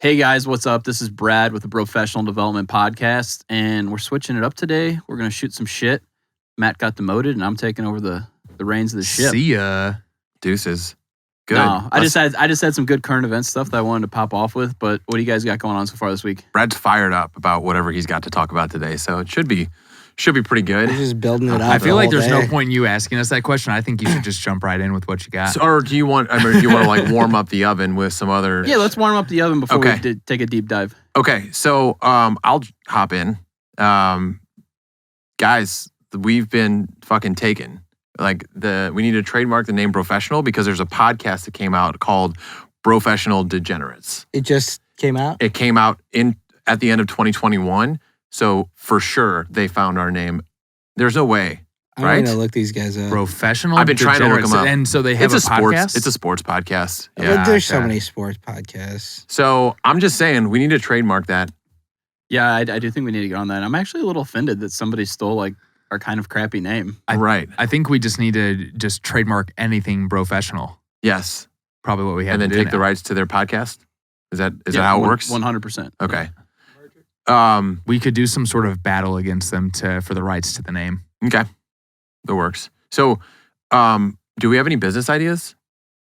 Hey guys, what's up? This is Brad with the Brofessional Development Podcast, and we're switching it up today. We're going to shoot some shit. Matt got demoted, and I'm taking over the reins of the ship. See ya. Deuces. Good. No, I just had some good current event stuff that I wanted to pop off with, but what do you guys got going on so far this week? Brad's fired up about whatever he's got to talk about today, so it should be pretty good. We're just building it up. I feel like there's no day. point in you asking us that question. I think you should just jump right in with what you got. So, or do you want to like warm up the oven with some other? Yeah, let's warm up the oven before we take a deep dive. Okay, so I'll hop in. Guys, we've been fucking taken. Like we need to trademark the name Brofessional because there's a podcast that came out called Brofessional Degenerates. It just came out? It came out at the end of 2021. So for sure they found our name. There's no way, I'm right? going to look these guys up. Professional. I've been trying to look them up. And so they have it's a podcast? It's a sports podcast. But there's so many sports podcasts. So I'm just saying we need to trademark that. Yeah, I do think we need to get on that. I'm actually a little offended that somebody stole like our kind of crappy name. Right. I think we just need to just trademark anything Brofessional. Yes. Probably what we have And then to do take the now. rights to their podcast? Is that how it works? 100%. Okay. We could do some sort of battle against them for the rights to the name. Okay. That works. So do we have any business ideas?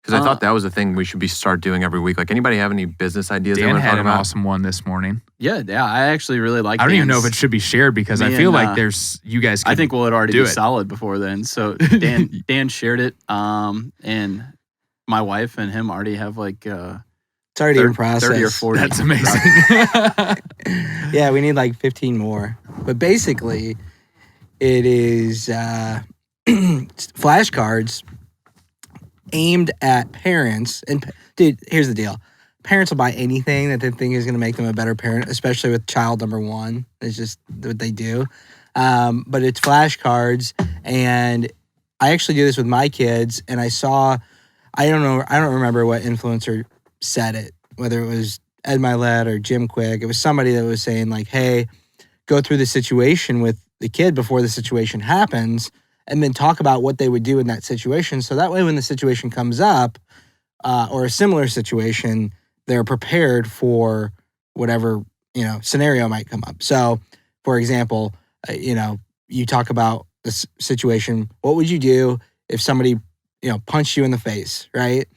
Because I thought that was a thing we should start doing every week. Like, anybody have any business ideas? Dan had an awesome one this morning. Yeah, I actually really like. I don't even know if it should be shared because I feel like you guys. I think we'll already do be it. solid before then. So Dan shared it, and my wife and him already have like It's already in process. 30 or 40. That's amazing. Yeah, we need like 15 more. But basically, it is flashcards aimed at parents. And dude, here's the deal. Parents will buy anything that they think is going to make them a better parent, especially with child number one. It's just what they do. But it's flashcards. And I actually do this with my kids. And I don't remember what influencer said it, whether it was Ed Milet or Jim Quick. It was somebody that was saying like, hey, go through the situation with the kid before the situation happens and then talk about what they would do in that situation. So that way when the situation comes up or a similar situation, they're prepared for whatever, scenario might come up. So for example, you talk about this situation. What would you do if somebody, punched you in the face, right?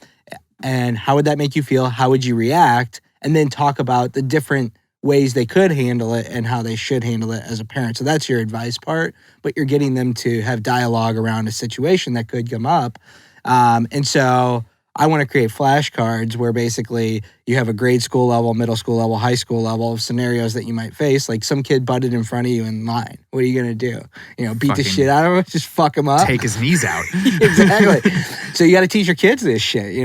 And how would that make you feel? How would you react? And then talk about the different ways they could handle it and how they should handle it as a parent. So that's your advice part, but you're getting them to have dialogue around a situation that could come up. And so I want to create flashcards where basically you have a grade school level, middle school level, high school level of scenarios that you might face. Like some kid butted in front of you in line. What are you going to do? Beat the shit out of him? Just fuck him up? Take his knees out. Exactly. So you got to teach your kids this shit,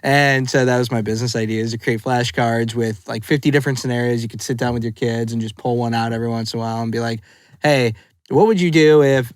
And so that was my business idea, is to create flashcards with like 50 different scenarios. You could sit down with your kids and just pull one out every once in a while and be like, hey, what would you do if,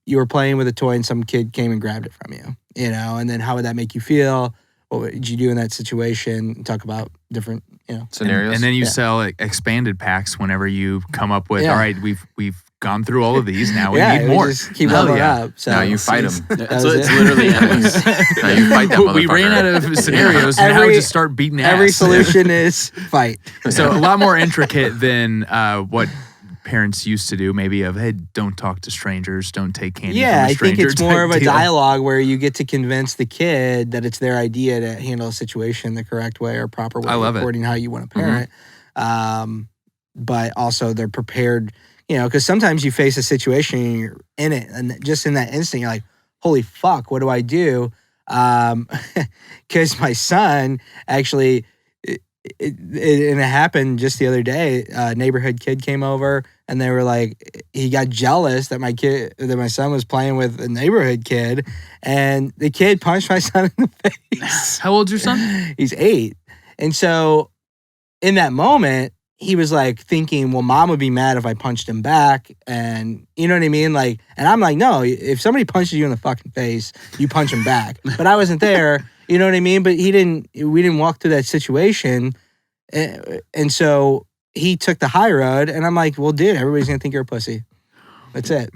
you were playing with a toy and some kid came and grabbed it from you, and then how would that make you feel? What would you do in that situation? Talk about different, scenarios. And then you sell expanded packs whenever you come up with, all right, we've gone through all of these. Now we need more. Just keep leveling up. So now you fight them. It's literally endless. Now you fight that motherfucker. We ran out of scenarios, and now we just start beating ass. Every solution is fight. So a lot more intricate than what parents used to do, maybe of, hey, don't talk to strangers, don't take candy from a stranger. I think it's more of a deal. dialogue where you get to convince the kid that it's their idea to handle a situation the correct way or proper way, I love according to how you want to parent. But also they're prepared, because sometimes you face a situation and you're in it, and just in that instant, you're like, holy fuck, what do I do? Because my son actually... It happened just the other day. A neighborhood kid came over and they were like, he got jealous that my son was playing with a neighborhood kid, and the kid punched my son in the face. How old's your son? He's 8. And so in that moment, he was like thinking, well, mom would be mad if I punched him back. And you know what I mean? Like, and I'm like, no, if somebody punches you in the fucking face, you punch him back. But I wasn't there. You know what I mean? But we didn't walk through that situation. And so he took the high road, and I'm like, well, dude, everybody's going to think you're a pussy. That's it.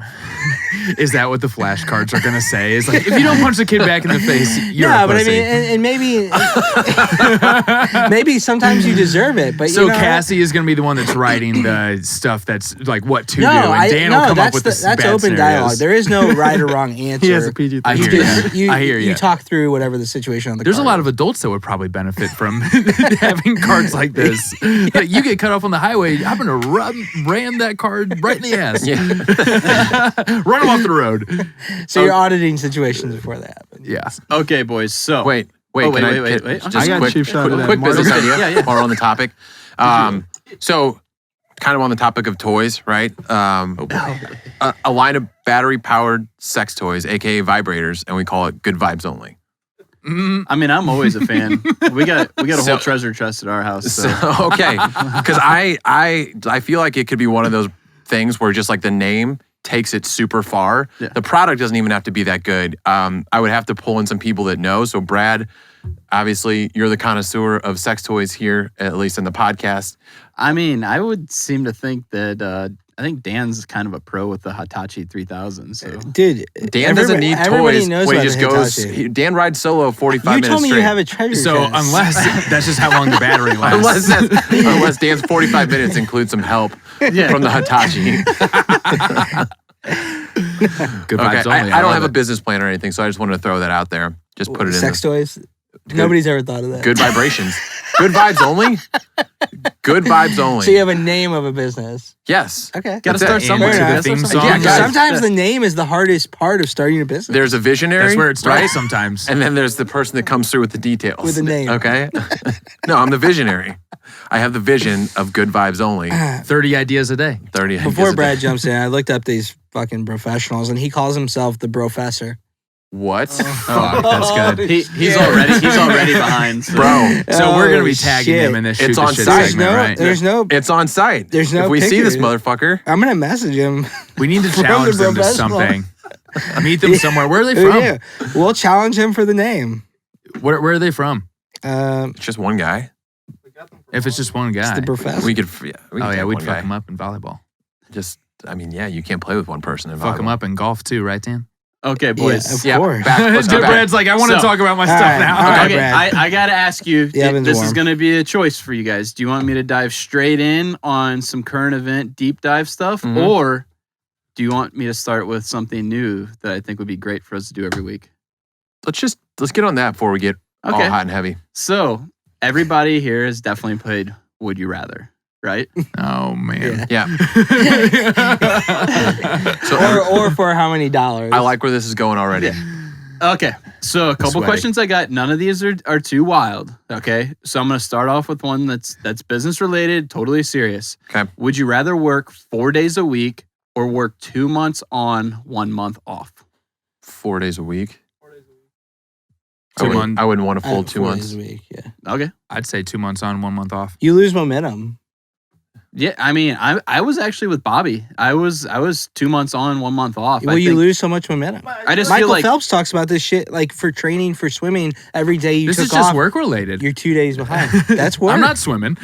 Is that what the flashcards are gonna say? Is like, if you don't punch the kid back in the face, you're a but I pussy. mean, and maybe, maybe sometimes you deserve it. But So you know, Cassie is gonna be the one that's writing the stuff that's like what to do, no, and Dan will come up that's with that's bad open scenarios. dialogue. There is no right or wrong answer. He has a PG. I hear you. I hear you. You talk through whatever the situation on the There's a card lot is. of adults that would probably benefit from having cards like this. Like, you get cut off on the highway, I'm gonna ram that card right in the ass. Yeah. Run him off the road. So you're auditing situations before that happen. Yeah. Okay, boys. So Wait. Oh, Can I wait. just I got quick, cheap shot of that quick business margarita. idea Yeah. while we're on the topic. So, kind of on the topic of toys, right? A line of battery-powered sex toys, aka vibrators, and we call it Good Vibes Only. I mean, I'm always a fan. We got a So- whole treasure chest at our house. So. Okay, because I feel like it could be one of those things where just like the name takes it super far. Yeah. The product doesn't even have to be that good. I would have to pull in some people that know. So Brad, obviously, you're the connoisseur of sex toys here, at least in the podcast. I mean, I would seem to think that I think Dan's kind of a pro with the Hitachi 3000. So Dude, Dan doesn't need everybody toys knows where he about just the goes. Hitachi. Dan rides solo 45 You minutes told me straight. you have a treasure So chest. that's just how long the battery lasts. unless Dan's 45 minutes includes some help Yeah. from the Hitachi. Good Okay, vibes only. I don't love have a it. business plan or anything, so I just wanted to throw that out there. Just put it in. Sex toys? Nobody's ever thought of that. Good vibrations. Good vibes only. Good vibes only. So you have a name of a business. Yes. Okay. got to That's it. start somewhere. Fair Into the enough. theme That's song. what I'm Yeah, saying. guys. Sometimes the name is the hardest part of starting a business. There's a visionary. That's where it starts right? sometimes. And then there's the person that comes through with the details. With the name. Okay. No, I'm the visionary. I have the vision of good vibes only. 30 ideas a day. 30. Before Brad jumps in, I looked up these fucking professionals, and he calls himself the Brofessor. What? Fuck, that's good. He's already behind. So. Bro, So we're gonna be Oh, tagging shit. him in this shoot It's the on shit site. segment, right? it's on site. There's no If we see this pictures. motherfucker, I'm gonna message him. We need to From the challenge them to Professional. something. Meet them somewhere. Where are they from? Yeah. We'll challenge him for the name. Where are they from? it's just one guy. If it's just one It's guy. the Professor. We could, yeah. We could Oh yeah, take we'd one fuck guy. him up in volleyball. Just, I mean, yeah, you can't play with one person in Fuck him volleyball. up in golf too, right, Dan? Okay, boys. Of course. Let's go back. Brad's like, I want to So- talk about my All stuff right, now. all right. Okay, Brad. I gotta ask you. The oven's This warm. is gonna be a choice for you guys. Do you want me to dive straight in on some current event deep dive stuff, Mhm. or do you want me to start with something new that I think would be great for us to do every week? Let's get on that before we get all Okay. hot and heavy. So everybody here has definitely played Would You Rather, right? Oh man. Yeah. So or for how many dollars? I like where this is going already. Okay, so a couple Sweaty. questions I got. None of these are too wild. Okay, so I'm gonna start off with one that's business related, totally serious. Okay. Would you rather work 4 days a week or work 2 months on, 1 month off? 4 days a week. 2 months. I wouldn't want a full 2 4 months. days a week. Yeah. Okay. I'd say 2 months on, 1 month off. You lose momentum. Yeah, I mean, I was actually with Bobby. I was 2 months on, 1 month off. Well, you lose so much momentum. I just Michael feel like Phelps talks about this shit like for training for swimming. Every day you This took is just off, work related. you're 2 days behind. That's work. I'm not swimming.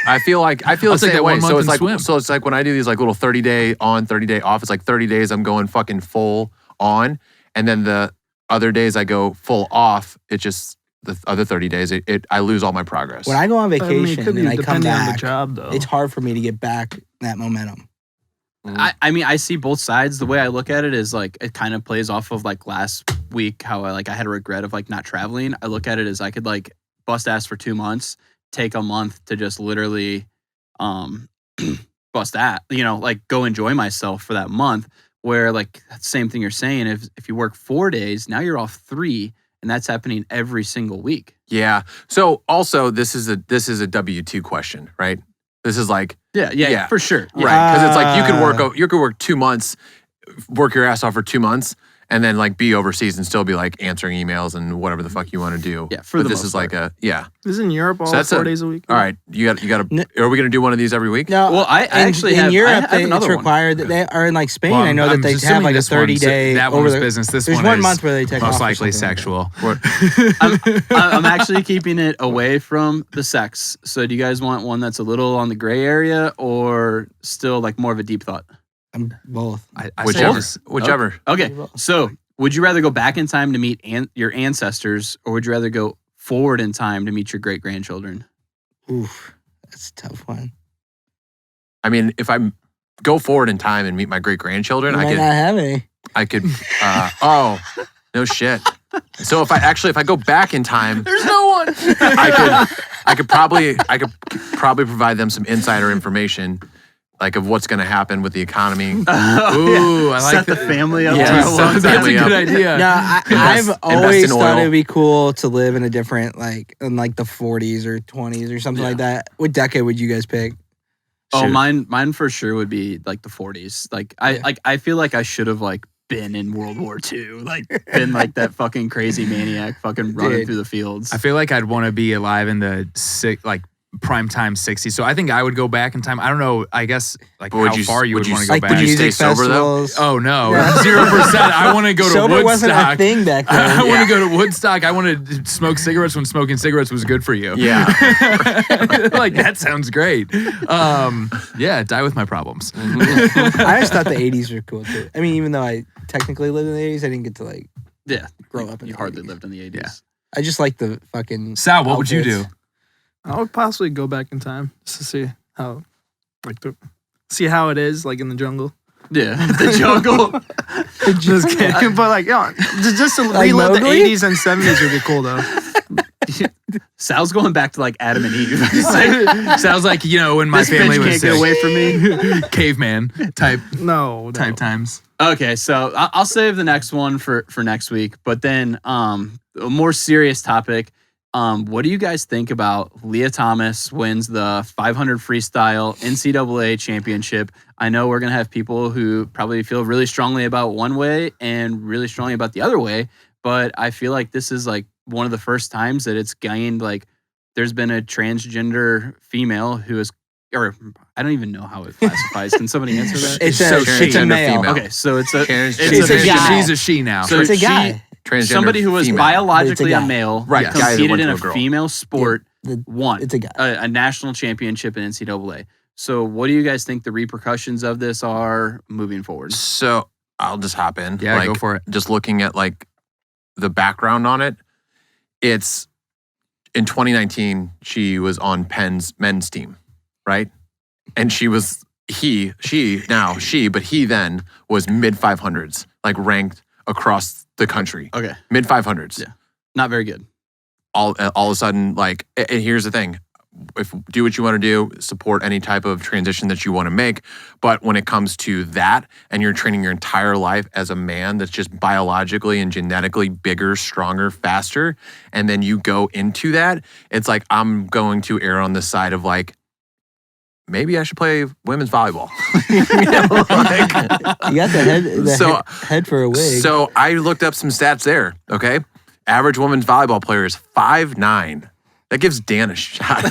I feel I'll the take same that way. 1 month So it's and like swim. so it's like when I do these like little 30-day on, 30-day off. It's like 30 days I'm going fucking full on, and then the other days I go full off. It just the other 30 days I lose all my progress. When I go on I mean, vacation it could be and I come depending on the back, job, though. it's hard for me to get back that momentum. I mean, I see both sides. The way I look at it is like it kind of plays off of like last week how I had a regret of like not traveling. I look at it as I could like bust ass for 2 months, take a month to just literally bust that, like go enjoy myself for that month. Where like same thing you're saying, if you work 4 days, now you're off 3, and that's happening every single week. Yeah. So also this is a W-2 question, right? This is like Yeah, for sure. Yeah. right because it's like you could work 2 months, work your ass off for 2 months, and then like be overseas and still be like answering emails and whatever the fuck you want to do. Yeah, for but the this most is like part. Isn't Europe all So that's 4 days a week? All right, you got No. to. Are we gonna do one of these every week? No, Well, I actually in have Europe, I have it's another one. required that they are in like Spain. Well, I know I'm that they assuming have like a this one- 30-day. That one was business. This There's one one is month where they take off most or likely something like that. sexual. I'm actually keeping it away from the sex. So do you guys want one that's a little on the gray area or still like more of a deep thought? I'm both. I say Whichever. just- Whichever. Okay, so would you rather go back in time to meet your ancestors, or would you rather go forward in time to meet your great grandchildren? Oof, that's a tough one. I mean, if I go forward in time and meet my great grandchildren, You might not have any. I could. Oh, no shit. So if I go back in time, There's no one. I could probably provide them some insider information, like of what's going to happen with the economy. Ooh, I like Set the that. family up. Yeah, to a set long the That's a family time. good idea. No, I've invest always in thought oil. it'd be cool to live in a different, like, in like the 40s or 20s or something like that. What decade would you guys pick? Oh, Shoot. mine for sure would be like the 40s. Like I feel like I should have like been in World War II, like been like that fucking crazy maniac, fucking running Dude. through the fields. I feel like I'd want to be alive in the prime time 60s. So I think I would go back in time. I don't know. I guess like But would how you- far you would would you want to go Like back. the Would you music stay sober, though? festivals. Oh no, Yeah. 0%. I want to go to Sober wasn't a Woodstock. thing back I then. want to go to Woodstock. I want to smoke cigarettes when smoking cigarettes was good for you. Yeah. Like that sounds great. Yeah, die with my problems. I just thought the 80s were cool too. I mean, even though I technically lived in the 80s, I didn't get to like yeah, grow up in you the hardly 80s. lived in the 80s. Yeah. I just like the fucking. Sal, what would you do? outfits. I would possibly go back in time just to see how, see how it is like in the jungle. Yeah, the jungle. Just kidding, but like, yeah, just to Like relive the Mowgli? 80s and 70s would be cool though. Sal's going back to like Adam and Eve. It's like, Sounds like when my this family bitch was can't get sick. away from me. Caveman type No. times. Okay, so I'll save the next one for next week. But then, a more serious topic. What do you guys think about Lia Thomas wins the 500 freestyle NCAA championship? I know we're gonna have people who probably feel really strongly about one way and really strongly about the other way. But I feel like this is like one of the first times that it's gained like there's been a transgender female who is, or I don't even know how it classifies. Can somebody answer that? It's So a transgender male. female. Okay, so it's a She's a guy. She's a she now. So It's a she- guy. Transgender somebody who was female. biologically But a it's a guy. male, Right, Yes. guy that competed went in to a a girl. female sport, won It's a guy. a national championship in NCAA. So, what do you guys think the repercussions of this are moving forward? So I'll just hop in. Yeah, like, go for it. Just looking at like the background on it, it's in 2019 she was on Penn's men's team, right? And he then was mid 500s, like ranked across the country, Okay, mid 500s. Yeah. not very good. All of a sudden, like, and here's the thing. If do what you want to do, support any type of transition that you want to make. But when it comes to that, and you're training your entire life as a man that's just biologically and genetically bigger, stronger, faster, and then you go into that, it's like I'm going to err on the side of like, maybe I should play women's volleyball. You know, like- You got the So- head for a wig. so I looked up some stats there, okay? Average women's volleyball player is 5'9". That gives Dan a shot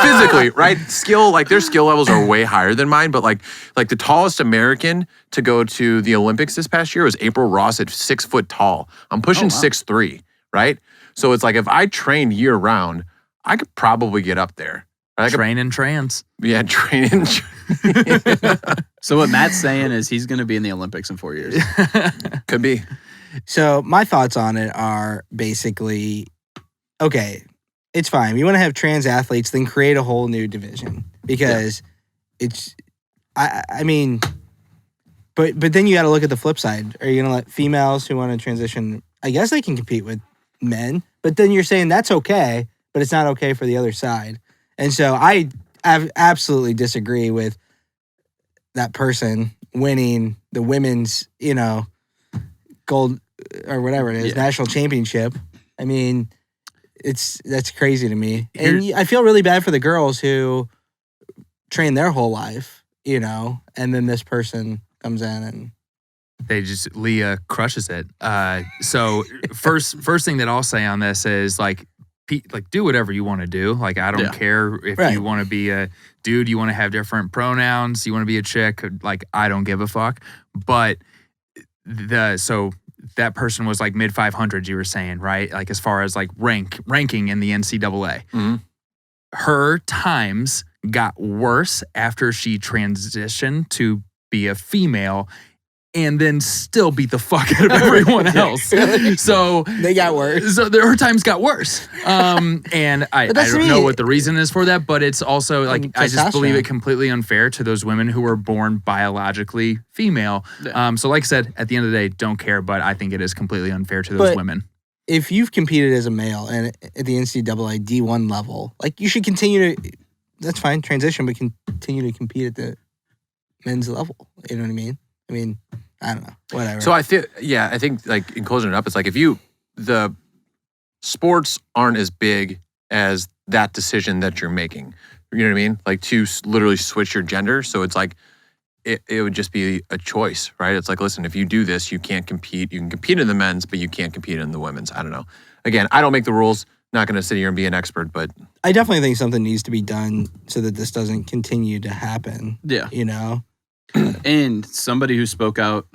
physically, right? Skill, like their skill levels are way higher than mine, but like the tallest American to go to the Olympics this past year was April Ross at 6 foot tall. I'm pushing 6'3", right? So it's like if I trained year round, I could probably get up there. I could, Train and trans. yeah, training. So, what Matt's saying is he's going to be in the Olympics in 4 years. Could be. So my thoughts on it are basically, okay, it's fine. You want to have trans athletes, then create a whole new division because it's, I mean, but then you got to look at the flip side. Are you going to let females who want to transition? I guess they can compete with men, but then you're saying that's okay, but it's not okay for the other side. And so I absolutely disagree with that person winning the women's, gold or whatever it is, Yeah. national championship. I mean, that's crazy to me. And I feel really bad for the girls who train their whole life, and then this person comes in and Leah crushes it. So first thing that I'll say on this is like do whatever you want to do. Like I don't Yeah. care if Right. you want to be a dude, you want to have different pronouns, you want to be a chick. Like I don't give a fuck. But so that person was like mid 500s. You were saying, right? Like as far as like ranking in the NCAA. Mhm. Her times got worse after she transitioned to be a female and then still beat the fuck out of everyone else. So They got worse. So her times got worse. And I But that's don't me. know what the reason is for that, but it's also like, I just believe Testosterone. it completely unfair to those women who were born biologically female. So like I said, at the end of the day, don't care, but I think it is completely unfair to those But- women. If you've competed as a male and at the NCAA D1 level, like you should continue to, that's fine, transition, but continue to compete at the men's level. You know what I mean? I don't know. Whatever. So I think like in closing it up, it's like if the sports aren't as big as that decision that you're making. You know what I mean? Like to literally switch your gender. So it's like, it would just be a choice, right? It's like, listen, if you do this, you can't compete. You can compete in the men's, but you can't compete in the women's. I don't know. Again, I don't make the rules. Not going to sit here and be an expert, but I definitely think something needs to be done so that this doesn't continue to happen. Yeah. You know? And somebody who spoke out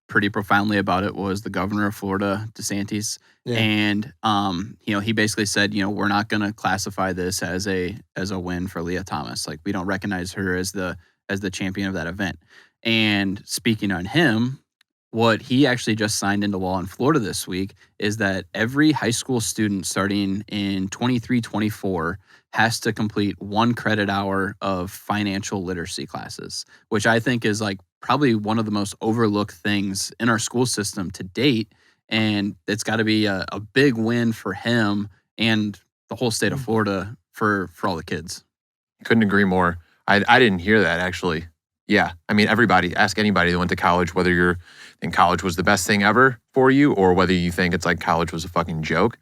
pretty profoundly about it was the governor of Florida, DeSantis. Yeah. And he basically said, we're not going to classify this as a win for Lia Thomas. Like, we don't recognize her as the champion of that event. And speaking on him, what he actually just signed into law in Florida this week is that every high school student starting in 23-24 has to complete 1 credit hour of financial literacy classes, which I think is like probably one of the most overlooked things in our school system to date. And it's got to be a big win for him and the whole state of Florida for all the kids. couldn't agree more. I didn't hear that actually. Yeah. I mean, ask anybody that went to college, whether you're think college was the best thing ever for you or whether you think it's like college was a fucking joke.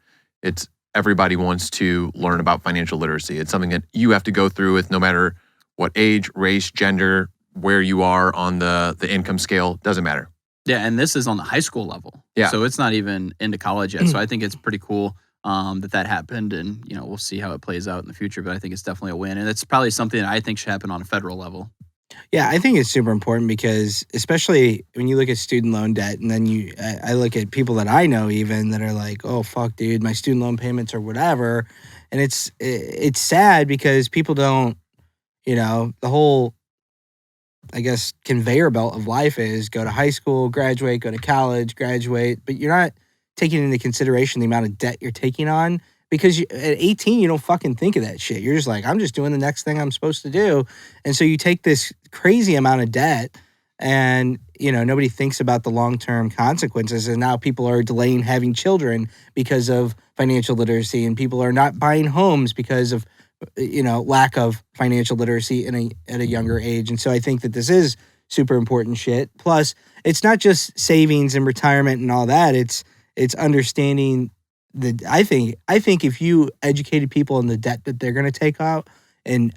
Everybody wants to learn about financial literacy. It's something that you have to go through with no matter what age, race, gender, where you are on the income scale, doesn't matter. Yeah, and this is on the high school level. Yeah. So it's not even into college yet. So I think it's pretty cool that happened, and we'll see how it plays out in the future. But I think it's definitely a win, and it's probably something that I think should happen on a federal level. Yeah, I think it's super important because especially when you look at student loan debt and then I look at people that I know even that are like, oh, fuck, dude, my student loan payments or whatever. And it's sad because people don't, the whole, I guess, conveyor belt of life is go to high school, graduate, go to college, graduate. But you're not taking into consideration the amount of debt you're taking on. Because at 18, you don't fucking think of that shit. You're just like, I'm just doing the next thing I'm supposed to do. And so you take this crazy amount of debt and, nobody thinks about the long-term consequences. And now people are delaying having children because of financial literacy. And people are not buying homes because of, lack of financial literacy at a younger age. And so I think that this is super important shit. Plus, it's not just savings and retirement and all that. It's understanding I think if you educated people on the debt that they're going to take out and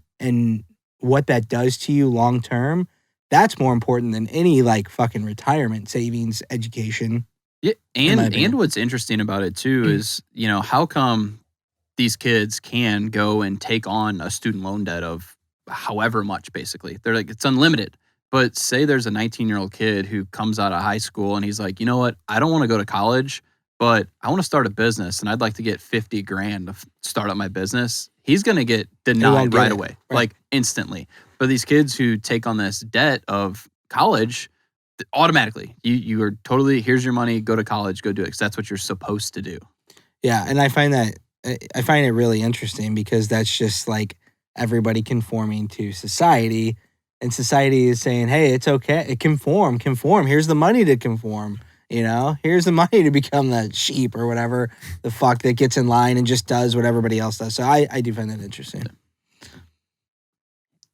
what that does to you long term, that's more important than any like fucking retirement savings education. Yeah, in my and opinion. what's interesting about it too is how come these kids can go and take on a student loan debt of however much. Basically, they're like it's unlimited. But say there's a 19-year-old kid who comes out of high school and he's like, you know what, I don't want to go to college, but I want to start a business and I'd like to get $50,000 to start up my business. He's going to get denied get right it. away, Right. like instantly. But these kids who take on this debt of college, automatically, you are totally, here's your money, go to college, go do it. Because that's what you're supposed to do. Yeah, and I find it really interesting because that's just like everybody conforming to society, and society is saying, "Hey, it's okay, conform. Here's the money to conform. Here's the money to become the sheep or whatever the fuck that gets in line and just does what everybody else does." So I do find that interesting.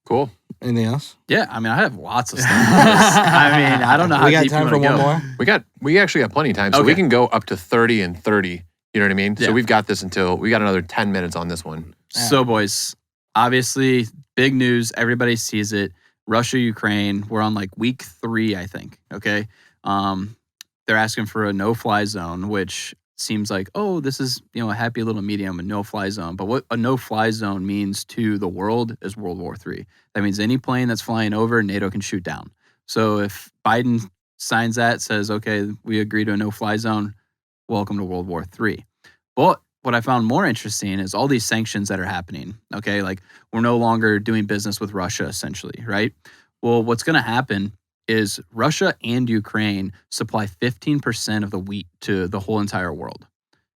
Cool. Anything else? Yeah, I mean, I have lots of stuff. I don't know how We got deep you time for wanna one go. more. We actually got plenty of time, so we Okay. can go up to 30 and 30. You know what I mean? Yeah. So we've got this we got another 10 minutes on this one. So, boys, obviously, big news. Everybody sees it. Russia, Ukraine. We're on like week 3, I think. Okay. They're asking for a no-fly zone, which seems like, oh, this is a happy little medium, a no-fly zone. But what a no-fly zone means to the world is World War III. That means any plane that's flying over, NATO can shoot down. So if Biden signs that, says, okay, we agree to a no-fly zone, welcome to World War III. But what I found more interesting is all these sanctions that are happening. Okay, like we're no longer doing business with Russia, essentially, right? Well, what's going to happen is Russia and Ukraine supply 15% of the wheat to the whole entire world.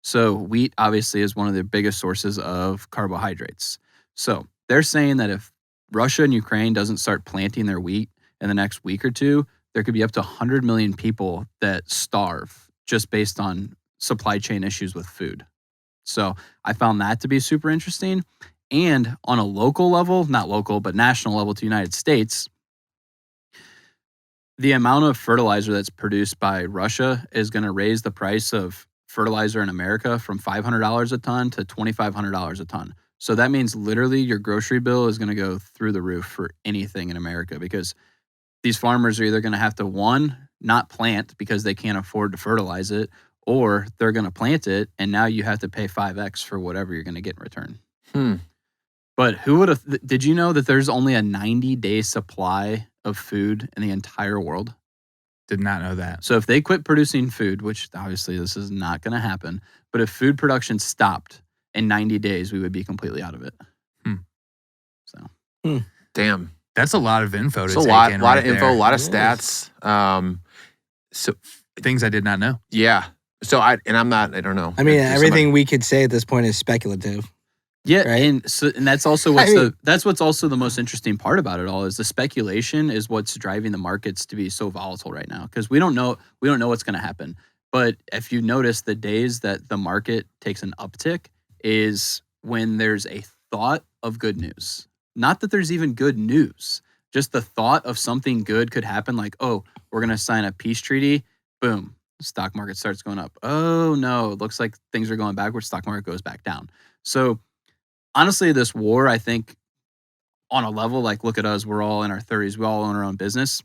So wheat obviously is one of the biggest sources of carbohydrates. So they're saying that if Russia and Ukraine doesn't start planting their wheat in the next week or two, there could be up to 100 million people that starve just based on supply chain issues with food. So I found that to be super interesting. And on a local level, not local, but national level to the United States, the amount of fertilizer that's produced by Russia is going to raise the price of fertilizer in America from $500 a ton to $2,500 a ton. So that means literally your grocery bill is going to go through the roof for anything in America, because these farmers are either going to have to, one, not plant because they can't afford to fertilize it, or they're going to plant it and now you have to pay 5x for whatever you're going to get in return. But who would have, did you know that there's only a 90-day supply of food in the entire world? Did not know that. So if they quit producing food, which obviously this is not going to happen, but if food production stopped in 90 days, we would be completely out of it. So, Damn. That's a lot of info to It's take a lot, in lot right of info, there. a lot of It stats. So Things I did not know. yeah. So I don't know. I mean, If everything we could say at this point is speculative. yeah, Right. and that's also that's what's also the most interesting part about it all is the speculation is what's driving the markets to be so volatile right now, because we don't know what's going to happen. But if you notice, the days that the market takes an uptick is when there's a thought of good news. Not that there's even good news, just the thought of something good could happen, like, oh, we're going to sign a peace treaty, boom, stock market starts going up. Oh no, it looks like things are going backwards, stock market goes back down. So honestly, this war, I think, on a level, like, look at us, we're all in our 30s, we all own our own business.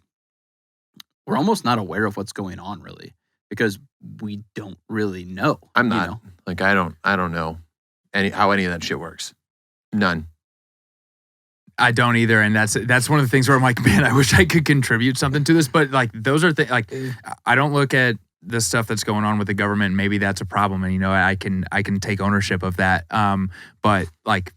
We're almost not aware of what's going on, really, because we don't really know. I'm you not. know? Like, I don't know how any of that shit works. None. I don't either, and that's one of the things where I'm like, man, I wish I could contribute something to this. But like, those are things like I don't look at the stuff that's going on with the government. Maybe that's a problem, and I can take ownership of that. But like,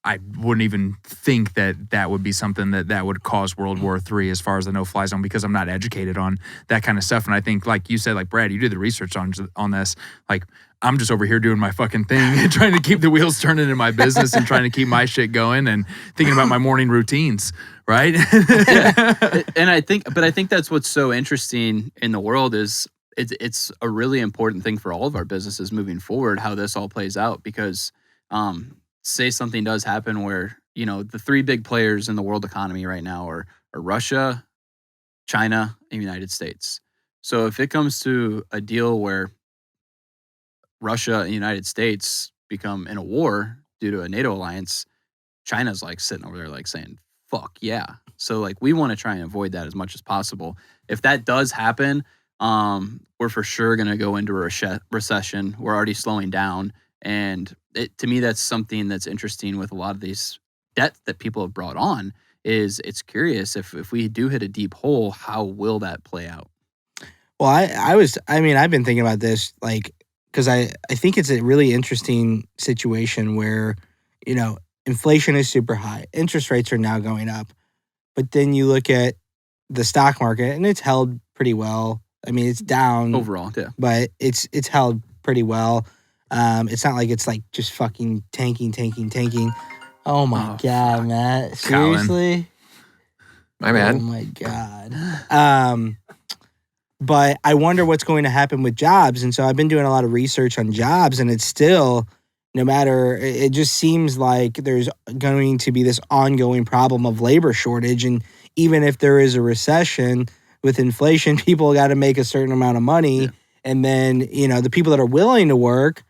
I wouldn't even think that would be something that would cause World War III as far as the no-fly zone, because I'm not educated on that kind of stuff. And I think, like you said, like, Brad, you did the research on this. Like, I'm just over here doing my fucking thing and trying to keep the wheels turning in my business and trying to keep my shit going and thinking about my morning routines, right? And I think that's what's so interesting in the world is it's a really important thing for all of our businesses moving forward, how this all plays out, because say something does happen where, the three big players in the world economy right now are Russia, China, and the United States. So if it comes to a deal where Russia and the United States become in a war due to a NATO alliance, China's like sitting over there like saying, fuck yeah. So like we want to try and avoid that as much as possible. If that does happen, we're for sure going to go into a recession. We're already slowing down. And to me, that's something that's interesting with a lot of these debt that people have brought on is it's curious if we do hit a deep hole, how will that play out? Well, I've been thinking about this, like, because I think it's a really interesting situation where, inflation is super high. Interest rates are now going up. But then you look at the stock market and it's held pretty well. I mean, it's down Overall, yeah. but it's held pretty well. It's not like it's like just fucking tanking. Oh my God, fuck. Matt. Colin. Seriously? My Oh man. my God. But I wonder what's going to happen with jobs. And so I've been doing a lot of research on jobs, and it's still, no matter, it just seems like there's going to be this ongoing problem of labor shortage. And even if there is a recession with inflation, people got to make a certain amount of money. Yeah. And then, the people that are willing to work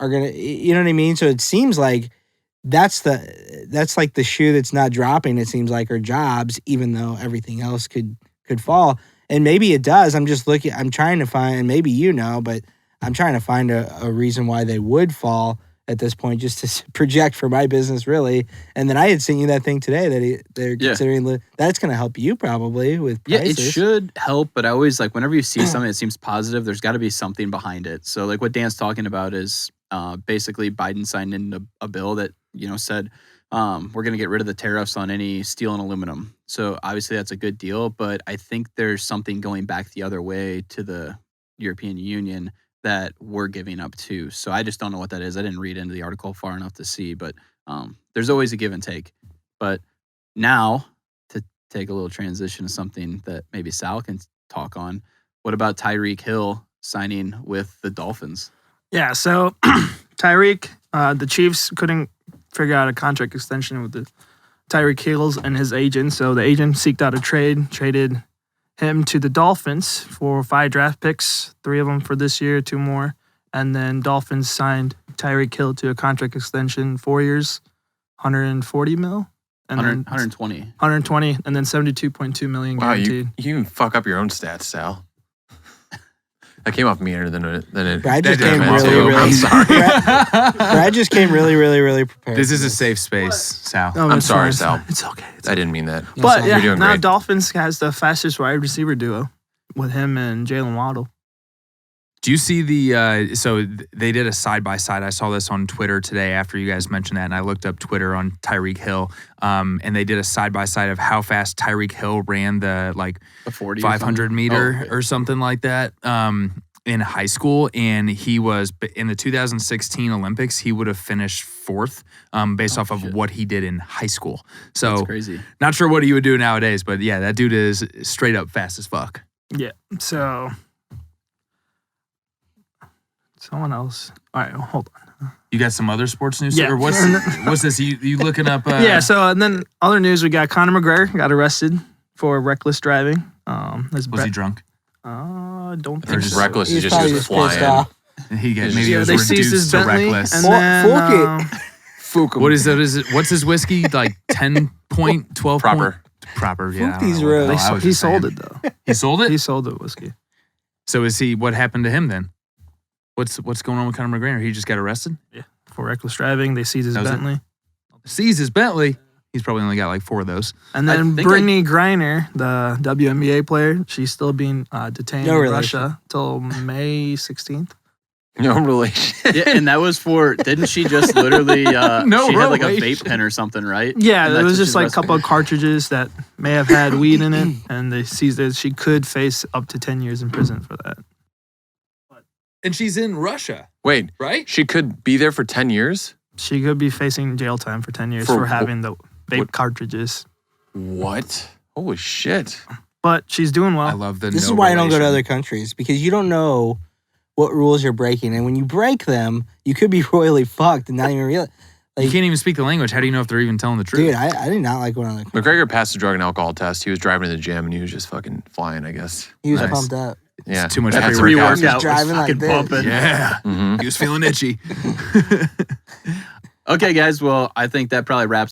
are going to, you know what I mean? So it seems like that's like the shoe that's not dropping, it seems like, are jobs, even though everything else could fall. And maybe it does. I'm trying to find, and maybe but I'm trying to find a reason why they would fall. at this point, just to project for my business, really. And then I had sent you that thing today that they're considering that's going to help you probably with prices. Yeah, it should help, but I always like whenever you see something that seems positive, there's got to be something behind it. So like what Dan's talking about is basically Biden signed into a bill that said we're going to get rid of the tariffs on any steel and aluminum. So obviously that's a good deal, but I think there's something going back the other way to the European Union that we're giving up too. So I just don't know what that is. I didn't read into the article far enough to see, but there's always a give and take. But now to take a little transition to something that maybe Sal can talk on, what about Tyreek Hill signing with the Dolphins? Yeah, so Tyreek, the Chiefs couldn't figure out a contract extension with the Tyreek Hill and his agent. So the agent seeked out a traded him to the Dolphins for 5 draft picks, 3 of them for this year, 2 more. And then Dolphins signed Tyreek Hill to a contract extension, 4 years, 140 mil. And 120. 120, and then 72.2 million guaranteed. Wow, you even fuck up your own stats, Sal. That came off meaner than it. Brad just that came meant really, to. really. I'm sorry. Brad just came really, really, really prepared. This is a safe space, Sal. No, I'm it's sorry, fine, Sal. It's okay. I didn't mean that. But You're yeah, doing now great. Dolphins has the fastest wide receiver duo with him and Jalen Waddle. Do you see so they did a side-by-side. I saw this on Twitter today after you guys mentioned that, and I looked up Twitter on Tyreek Hill, and they did a side-by-side of how fast Tyreek Hill ran the 40 500 meter or something like that in high school, and he was in the 2016 Olympics, he would have finished 4th based off of what he did in high school. So that's crazy. Not sure what he would do nowadays, but yeah, that dude is straight up fast as fuck. Yeah, so someone else. All right, hold on. You got some other sports news? Yeah. Or what's this? You looking up? Yeah, so and then other news, we got Conor McGregor got arrested for reckless driving. Was he drunk? Don't Or think just so. reckless. He's He probably just just pissed flying. off. He got Yeah, maybe it was they seized reduced his to Bentley, reckless. and then Fuck What is that? What's his whiskey? Like 10 point, 12 Proper. point? Proper. Yeah. I don't Fuki's know what the road. hell I was he just sold saying. it though. He sold it. He sold the whiskey. So is he? What happened to him then? What's going on with Conor McGregor? He just got arrested. For reckless driving. They seized his That was it? Bentley. Seized his Bentley. He's probably only got like 4 of those. And I then think Brittney Griner, the WNBA player, she's still being detained No in relation. Russia till May 16th. No relation. Yeah, and that was for, didn't she just literally, No she had like a relation. vape pen or something, right? Yeah, And there that's was what just she's like a arrested couple of cartridges that may have had weed in it, and they seized it. She could face up to 10 years in prison for that. And she's in Russia, Wait, right? she could be there for 10 years? She could be facing jail time for 10 years For for wh- having the vape what- cartridges. What? Holy shit. But she's doing well. I love the. This no is why I don't go to relation. other countries, because you don't know what rules you're breaking, and when you break them, you could be royally fucked and not even realize. You can't even speak the language. How do you know if they're even telling the truth? Dude, I did not like going on the. McGregor passed the drug and alcohol test. He was driving to the gym and he was just fucking flying, I guess. He was Nice. pumped up. Yeah. too much Had free some Pre-workout workout. was driving like fucking this. pumping. Yeah. Mhm. He was feeling itchy. Okay, guys. Well, I think that probably wraps